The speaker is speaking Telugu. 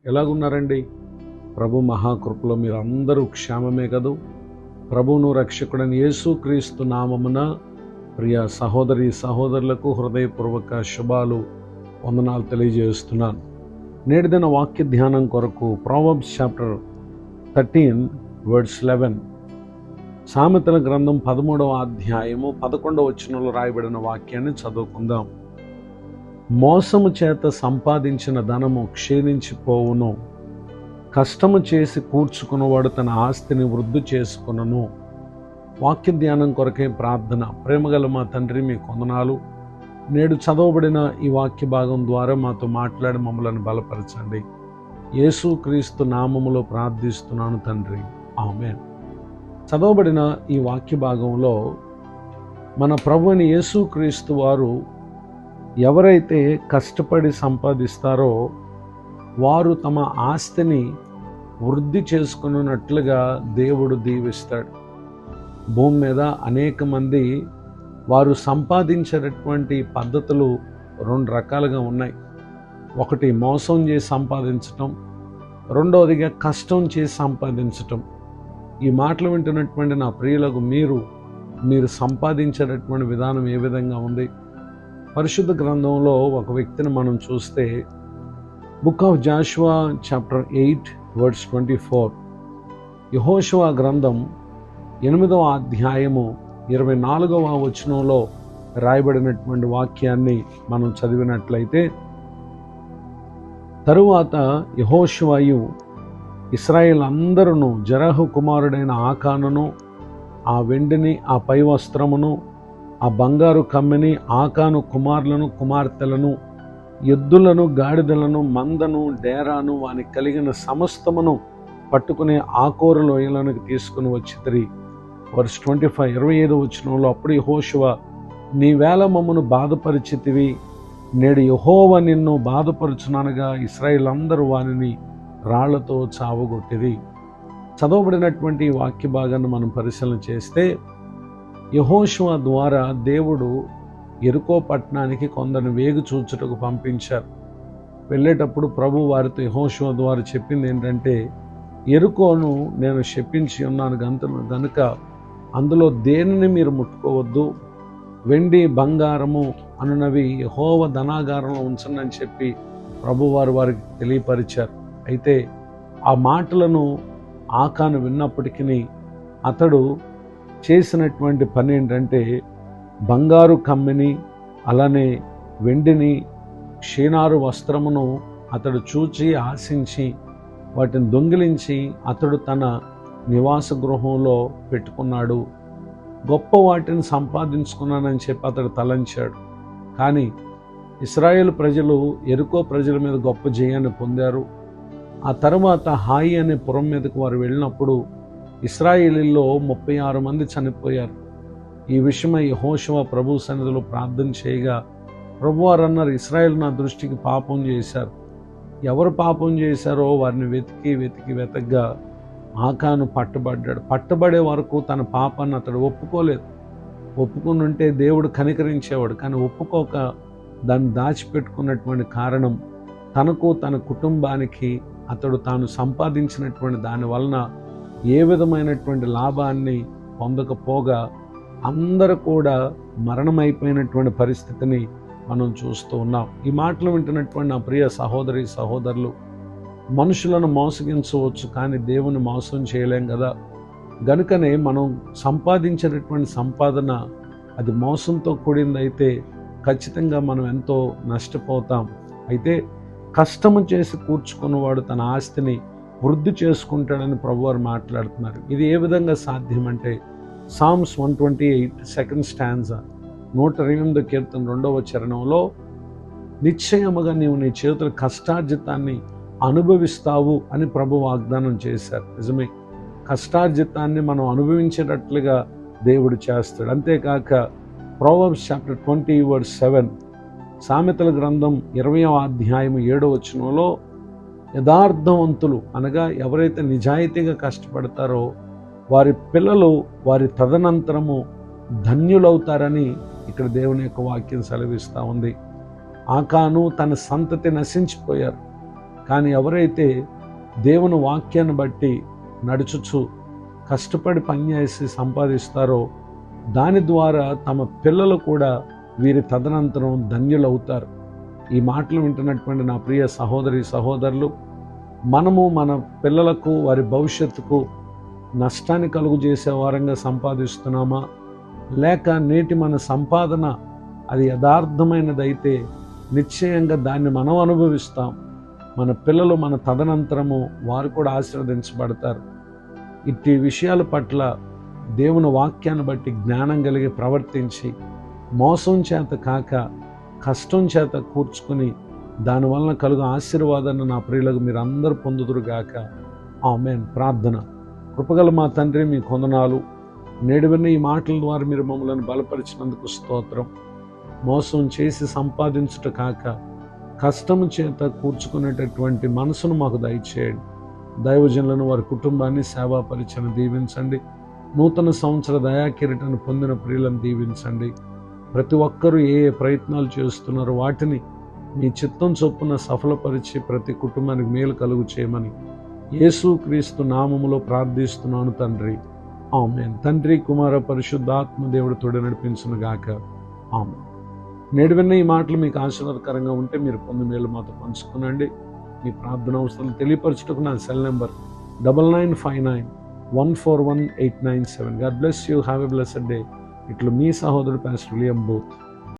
ఎలాగున్నారండి? ప్రభు మహాకృపలో మీరు అందరూ క్షేమమే కదూ? ప్రభువును రక్షకుడని యేసుక్రీస్తు నామమున ప్రియ సహోదరి సహోదరులకు హృదయపూర్వక శుభాలు, వందనాలు తెలియజేస్తున్నాను. నేటి దిన వాక్య ధ్యానం కొరకు ప్రొవర్బ్స్ చాప్టర్ 13 వర్స్ 11, సామెతల గ్రంథం 13వ అధ్యాయము 11వ వచనంలో రాయబడిన వాక్యాన్ని చదువుకుందాం. మోసము చేత సంపాదించిన ధనము క్షీణించిపోవును, కష్టము చేసి కూర్చుకున్నవాడు తన ఆస్తిని వృద్ధి చేసుకొనును. వాక్య ధ్యానం కొరకే ప్రార్థన. ప్రేమగల మా తండ్రి, మీ వందనాలు. నేడు చదవబడిన ఈ వాక్య భాగం ద్వారా మాతో మాట్లాడి మమ్మలను బలపరచండి. యేసుక్రీస్తు నామములో ప్రార్థిస్తున్నాను తండ్రి, ఆమేన్. చదవబడిన ఈ వాక్య భాగంలో మన ప్రభువైన యేసుక్రీస్తు వారు ఎవరైతే కష్టపడి సంపాదిస్తారో వారు తమ ఆస్తిని వృద్ధి చేసుకున్నట్లుగా దేవుడు దీవిస్తాడు. భూమి మీద అనేక మంది వారు సంపాదించేటటువంటి పద్ధతులు రెండు రకాలుగా ఉన్నాయి. ఒకటి మోసం చేసి సంపాదించటం, రెండవదిగా కష్టం చేసి సంపాదించటం. ఈ మాటలు వింటున్నటువంటి నా ప్రియులకు మీరు సంపాదించేటటువంటి విధానం ఏ విధంగా ఉంది? పరిశుద్ధ గ్రంథంలో ఒక వ్యక్తిని మనం చూస్తే book of Joshua chapter 8 verse 24, యెహోషువ గ్రంథం 8వ అధ్యాయము 24వ వచనంలో రాయబడినటువంటి వాక్యాన్ని మనం చదివినట్లయితే, తరువాత యెహోషువయు ఇశ్రాయేలు అందరూ జరహు కుమారుడైన ఆకానును, ఆ వెండిని, ఆ పై వస్త్రమును, ఆ బంగారు కమ్మిని, ఆకాను కుమారులను కుమార్తెలను, ఎద్దులను, గాడిదలను, మందను, డేరాను, వానికి కలిగిన సమస్తమును పట్టుకునే ఆకోరు లోయలకు తీసుకుని వచ్చితిరి. వర్స్ 25, 25వ వచనంలో, అప్పుడు యెహోషువ, నీవేళ మమ్మను బాధపరిచితివి, నేడు యెహోవా నిన్ను బాధపరుచుననగా ఇశ్రాయేలు అందరూ వానిని రాళ్లతో చావగొట్టిరి. చదవబడినటువంటి వాక్య భాగాన్ని మనం పరిశీలన చేస్తే, యెహోషువ ద్వారా దేవుడు యెరికో పట్టణానికి కొందరిని వేగు చూచుటకు పంపించారు. వెళ్ళేటప్పుడు ప్రభు వారితో యెహోషువ ద్వారా చెప్పింది ఏంటంటే, యెరికోను నేను శపించి ఉన్నాను గనుక అందులో దేనిని మీరు ముట్టుకోవద్దు, వెండి బంగారము అనునవి యెహోవా ధనాగారంలో ఉంచండి అని చెప్పి ప్రభువారు వారికి తెలియపరిచారు. అయితే ఆ మాటలను ఆకాను విన్నప్పటికీ అతడు చేసినటువంటి పని ఏంటంటే, బంగారు కమ్మిని, అలానే వెండిని, క్షీణారు వస్త్రమును అతడు చూచి ఆశించి వాటిని దొంగిలించి అతడు తన నివాస గృహంలో పెట్టుకున్నాడు. గొప్ప వాటిని సంపాదించుకున్నానని చెప్పి అతడు తలంచాడు. కానీ ఇశ్రాయేలు ప్రజలు యెరికో ప్రజల మీద గొప్ప జయాన్ని పొందారు. ఆ తర్వాత హాయి అనే పురం మీదకు వారు వెళ్ళినప్పుడు ఇశ్రాయేలీల్లో 36 మంది చనిపోయారు. ఈ విషయమై యెహోషువ ప్రభు సన్నిధిలో ప్రార్థన చేయగా ప్రభువారు అన్నారు, ఇశ్రాయేలు నా దృష్టికి పాపం చేశారు. ఎవరు పాపం చేశారో వారిని వెతకగా ఆకాను పట్టబడ్డాడు. పట్టబడే వరకు తన పాపాన్ని అతడు ఒప్పుకోలేదు. ఒప్పుకుని ఉంటే దేవుడు కనికరించేవాడు. కానీ ఒప్పుకోక దాన్ని దాచిపెట్టుకున్నటువంటి కారణం, తనకు తన కుటుంబానికి అతడు తాను సంపాదించినటువంటి దాని వలన ఏ విధమైనటువంటి లాభాన్ని పొందకపోగా అందరూ కూడా మరణమైపోయినటువంటి పరిస్థితిని మనం చూస్తూ ఉన్నాం. ఈ మాటలు వింటున్నటువంటి నా ప్రియ సహోదరి సహోదరులు, మనుషులను మోసగించవచ్చు కానీ దేవుని మోసం చేయలేం కదా. గనుకనే మనం సంపాదించేటటువంటి సంపాదన అది మోసంతో కూడిందైతే ఖచ్చితంగా మనం ఎంతో నష్టపోతాం. అయితే కష్టము చేసి కూర్చుకున్నవాడు తన ఆస్తిని వృద్ధి చేసుకుంటాడని ప్రభువారు మాట్లాడుతున్నారు. ఇది ఏ విధంగా సాధ్యమంటే, సామ్స్ 128 సెకండ్ స్టాంజా 128 కీర్తన 2వ చరణంలో, నిశ్చయముగా నీవు నీ చేతుల కష్టార్జితాన్ని అనుభవిస్తావు అని ప్రభు వాగ్దానం చేశారు. నిజమే, కష్టార్జితాన్ని మనం అనుభవించేటట్లుగా దేవుడు చేస్తాడు. అంతేకాక ప్రొవర్బ్స్ చాప్టర్ 20 వర్స్ 7, సామెతల గ్రంథం 20వ అధ్యాయం 7వ వచనంలో, యథార్థవంతులు అనగా ఎవరైతే నిజాయితీగా కష్టపడతారో వారి పిల్లలు వారి తదనంతరము ధన్యులవుతారని ఇక్కడ దేవుని యొక్క వాక్యం సెలవిస్తూ ఉంది. ఆకాను తన సంతతి నశించిపోయారు, కానీ ఎవరైతే దేవుని వాక్యాన్ని బట్టి నడుచుచు కష్టపడి పనిచేసి సంపాదిస్తారో దాని ద్వారా తమ పిల్లలు కూడా వీరి తదనంతరం ధన్యులవుతారు. ఈ మాటలు వింటున్నటువంటి నా ప్రియ సహోదరి సహోదరులు, మనము మన పిల్లలకు వారి భవిష్యత్తుకు నష్టాన్ని కలుగు చేసే వారంగా సంపాదిస్తున్నామా, లేక నేటి మన సంపాదన అది యథార్థమైనదైతే నిశ్చయంగా దాన్ని మనం అనుభవిస్తాం. మన పిల్లలు మన తదనంతరము వారు కూడా ఆశీర్వదించబడతారు. ఇట్టి విషయాల పట్ల దేవుని వాక్యాన్ని బట్టి జ్ఞానం కలిగి ప్రవర్తించి మోసం చేత కాక కష్టం చేత కూర్చుకుని దానివలన కలుగు ఆశీర్వాదాన్ని నా ప్రియులకు మీరు అందరూ పొందుదురుగాక. ఆమేన్. ప్రార్థన. కృపగల మా తండ్రి, మీ కొందనాలు. నేడు విన్న ఈ మాటల ద్వారా మీరు మమ్మల్ని బలపరిచినందుకు స్తోత్రం. మోసం చేసి సంపాదించుట కాక కష్టము చేత కూర్చుకునేటటువంటి మనసును మాకు దయచేయండి. దైవజనులను, వారి కుటుంబాన్ని, సేవా పరిచయం దీవించండి. నూతన సంవత్సర దయాకిరీటాన్ని పొందిన ప్రియులను దీవించండి. ప్రతి ఒక్కరూ ఏ ఏ ప్రయత్నాలు చేస్తున్నారో వాటిని మీ చిత్తం చొప్పున సఫలపరిచి ప్రతి కుటుంబానికి మేలు కలుగు చేయమని యేసుక్రీస్తు నామములో ప్రార్థిస్తున్నాను తండ్రి. ఆమేన్. తండ్రి, కుమార, పరిశుద్ధాత్మ దేవుడు తోడు నడిపించును గాక. ఆమేన్. నేడు విన్న ఈ మాటలు మీకు ఆశీర్వాదకరంగా ఉంటే మీరు పొంది మేలు మాతో పంచుకునండి. మీ ప్రార్థన అవసరాలు తెలియపరచుటకు నా cell number 9959141897. God bless you. Have a blessed day. ఇట్లు మీ సహోదరుడు పాస్టర్ విలియం బూత్.